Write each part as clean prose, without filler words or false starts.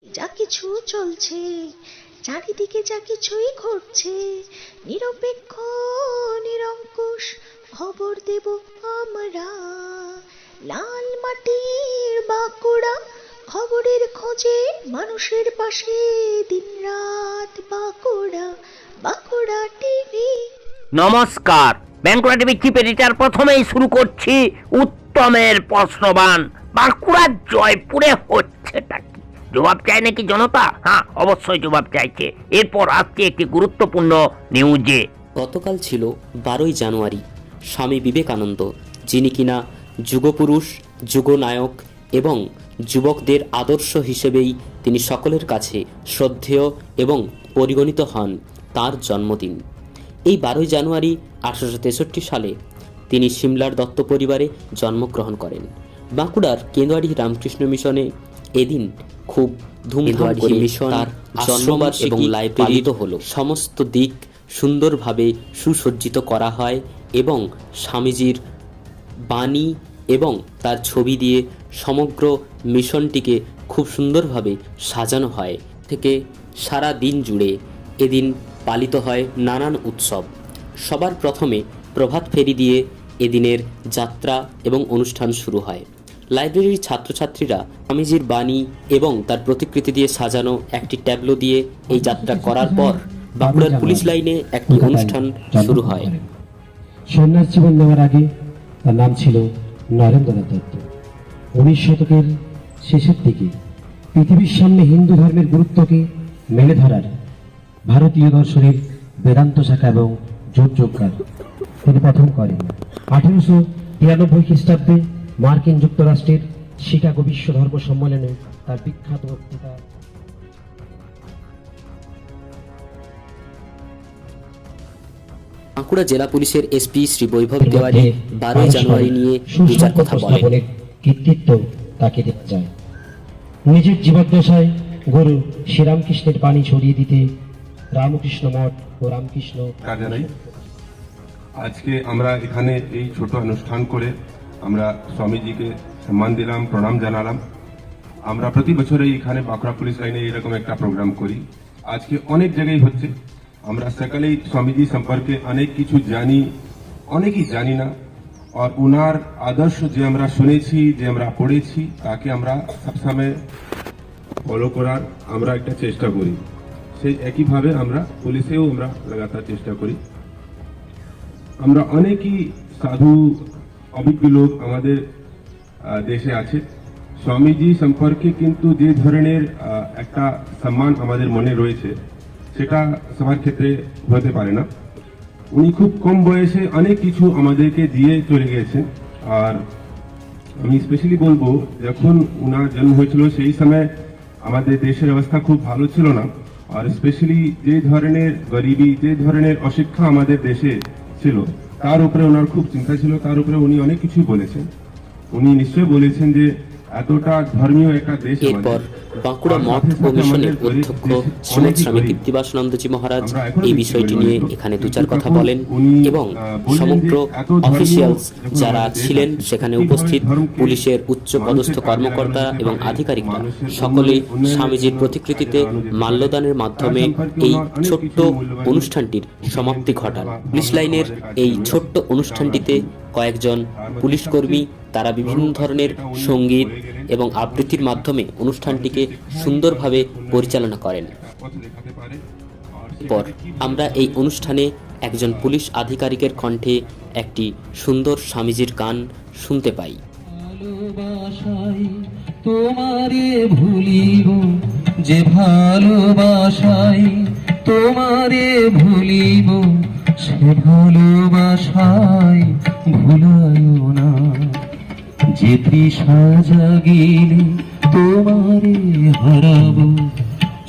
যা কিছু চলছে চারিদিকে, যা কিছুই ঘটছে, নিরপেক্ষ নিরঙ্কুশ খবর দেব আমরা। লাল মাটির বাঁকুড়া, খবরের খোঁজে মানুষের পাশে দিনরাত বাঁকুড়া, বাঁকুড়া টিভি। নমস্কার, বাঁকুড়া টিভি চিফ এডিটর। প্রথমেই শুরু করছি উত্তমের প্রশ্নবান। বাঁকুড়ার জয়পুরে হচ্ছেটা কি? জবাব চায় নাকি জনতা? হ্যাঁ, অবশ্যই জবাব চাইছে। এরপর আসছে একটি গুরুত্বপূর্ণ নিউজে। গতকাল ছিল 12ই জানুয়ারি। স্বামী বিবেকানন্দ, যিনি কিনা যুগপুরুষ, যুগনায়ক এবং যুবকদের আদর্শ হিসেবেই তিনি সকলের কাছে শ্রদ্ধেয় এবং পরিগণিত হন, তার জন্মদিন। এই 12ই জানুয়ারি 1863 সালে তিনি সিমলার দত্ত পরিবারে জন্মগ্রহণ করেন। বাঁকুড়ার কেন্দুয়াড়ি রামকৃষ্ণ মিশনে এদিন খুব ধুমধাম করে তার জন্মবার এবং লাইব্রেরি হলো। সমস্ত দিক সুন্দরভাবে সুসজ্জিত করা হয় এবং স্বামীজির বাণী এবং তার ছবি দিয়ে সমগ্র মিশনটিকে খুব সুন্দরভাবে সাজানো হয়। থেকে সারা দিন জুড়ে এদিন পালিত হয় নানান উৎসব। সবার প্রথমে প্রভাত ফেরি দিয়ে এদিনের যাত্রা এবং অনুষ্ঠান শুরু হয়। লাইব্রেরির ছাত্রছাত্রীরা স্বামীজির বাণী এবং তার প্রতিকৃতি দিয়ে সাজানো একটি ট্যাবলো দিয়ে এই যাত্রা করার পর বাঁকুড়ার পুলিশ লাইনে একটি অনুষ্ঠান শুরু হয়। সন্ন্যাস জীবন নেওয়ার আগে তার নাম ছিল নরেন্দ্রনাথ দত্ত। 19 শতকের শেষের দিকে পৃথিবীর সামনে হিন্দু ধর্মের গুরুত্বকে মেলে ধরার ভারতীয় দর্শনের বেদান্ত শাখা এবং যোগযোগকার তিনি প্রথম করেন। 1893 খ্রিস্টাব্দে মার্কিন যুক্তরাষ্ট্রের শিকাগো বিশ্ব ধর্ম সম্মেলনে তার বিখ্যাত বক্তৃতা বাঁকুড়া জেলা পুলিশের এসপি শ্রী বৈভব তেওয়ারি 12ই জানুয়ারি নিয়ে দু চার কথা বলেন। কৃতিত্ব তাকে দেওয়া যায়। নিজের জীবদ্দশায় গুরু শ্রীরামকৃষ্ণের বাণী ছড়িয়ে দিতে রামকৃষ্ণ মঠ ও রামকৃষ্ণ জানাই। আজকে আমরা এখানে এই ছোট অনুষ্ঠান করে আমরা স্বামীজিকে সম্মান দিলাম, প্রণাম জানালাম। আমরা প্রতি বছরই এখানে বাঁকুড়া পুলিশ লাইনে এরকম একটা প্রোগ্রাম করি। আজকে অনেক জায়গায় হচ্ছে। আমরা সকলেই স্বামীজি সম্পর্কে অনেক কিছু জানি, অনেকেই জানি না। আর উনার আদর্শ যে আমরা শুনেছি, যে আমরা পড়েছি, তাকে আমরা সবসময় ফলো করার আমরা একটা চেষ্টা করি। সেই একইভাবে আমরা পুলিশেও আমরা লাগাতার চেষ্টা করি। আমরা অনেকই সাধু অভিজ্ঞ লোক আমাদের দেশে আছে। স্বামীজি সম্পর্কে কিন্তু যে ধরনের একটা সম্মান আমাদের মনে রয়েছে, সেটা সবার ক্ষেত্রে হতে পারে না। উনি খুব কম বয়সে অনেক কিছু আমাদেরকে দিয়ে চলে গিয়েছেন। আর আমি স্পেশালি বলবো, যখন উনার জন্ম হয়েছিল সেই সময় আমাদের দেশের অবস্থা খুব ভালো ছিল না। আর স্পেশালি যে ধরনের গরিবী, যে ধরনের অশিক্ষা আমাদের দেশে ছিল, তার উপরে ওনার খুব চিন্তা ছিল। তার উপরে উনি অনেক কিছু বলেছেন। উনি নিশ্চয় বলেছেন যে এতটা ধর্মীয় একটা দেশ। এরপর বাঁকুড়া মঠ ও মিশনের অধ্যক্ষ শ্রীমৎ স্বামী কীর্তিবাসনন্দজি মহারাজ এই বিষয়টি নিয়ে এখানে দু চার কথা বলেন এবং সমগ্র অফিসিয়ালস যারা ছিলেন সেখানে উপস্থিত পুলিশের উচ্চ পদস্থ কর্মকর্তা এবং আধিকারিকরা সকলেই স্বামীজির প্রতিকৃতিতে মাল্যদানের মাধ্যমে এই ছোট্ট অনুষ্ঠানটির সমাপ্তি ঘটান। পুলিশ লাইনের এই ছোট্ট অনুষ্ঠানটিতে কয়েকজন পুলিশ কর্মী তারা বিভিন্ন ধরনের সঙ্গীত এবং আবৃত্তির মাধ্যমে অনুষ্ঠানটিকে সুন্দরভাবে পরিচালনা করেন। পর আমরা এই অনুষ্ঠানে একজন পুলিশ আধিকারিকের কণ্ঠে একটি সুন্দর স্বামীজির গান শুনতে পাই। তোমারে ভুলিব যে ভালোবাসাই, তোমারে ভুলিব সে ভালোবাসাই ভুলায়ও না। যে তৃষা জাগিলে তোমারে হারাবো,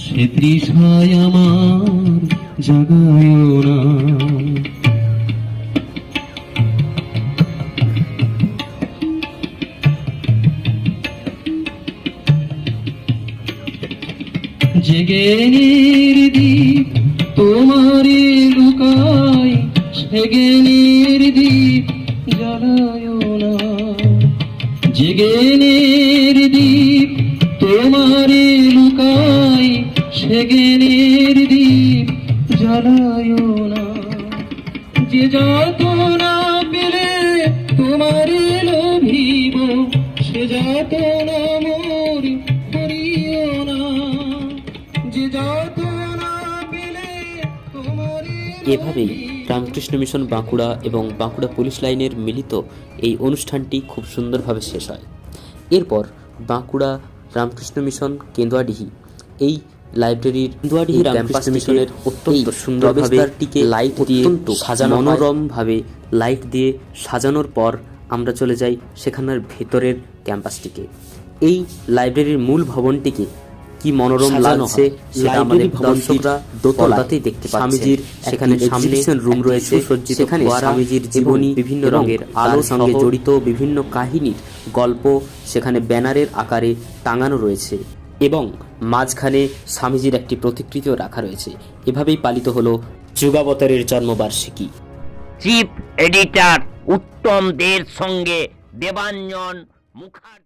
সে তৃষায় আমার জাগায়ও না। জেগে নির্দীপ তোমারে লুকাই, সেগে নির্দীপ জ্বালায়ও না। জেগে নির্দীপ তোমারে লুকাই, সে জ্ঞানের দীপ জ্বালায় না। যে যত না পেলে তোমারে লোভিব, সে যত না মোর করিও না। যে যত না পেলে তোমারে এভাবেই রামকৃষ্ণ মিশন বাঁকুড়া এবং বাঁকুড়া পুলিশ লাইনের মিলিত এই অনুষ্ঠানটি খুব সুন্দরভাবে শেষ হয়। এরপর বাঁকুড়া রামকৃষ্ণ মিশন কেন্দুয়াডিহি এই লাইব্রেরির কেন্দুয়াডিহি রামকৃষ্ণ মিশনের অত্যন্ত সুন্দরভাবে লাইট দিয়ে সাজানো, মনোরমভাবে লাইট দিয়ে সাজানোর পর আমরা চলে যাই সেখানের ভেতরের ক্যাম্পাসটিকে। এই লাইব্রেরির মূল ভবনটিকে কি মনোরম লাগছে সেটা আমাদের দর্শকরা দোতলাতেই দেখতে পাচ্ছেন। স্বামীজির সেখানে সামনে রুম রয়েছে, সেখানে স্বামীজির জীবনী, বিভিন্ন রঙের আলোর সঙ্গে জড়িত বিভিন্ন কাহিনীর গল্প সেখানে ব্যানারের আকারে টাঙানো রয়েছে এবং মাঝখানে স্বামীজির একটি প্রতিকৃতিও রাখা রয়েছে। এভাবেই পালিত হলো যুগাবতারের জন্মবার্ষিকী। চিফ এডিটর উত্তম দের সঙ্গে দেবাঞ্জন মুখার্জি।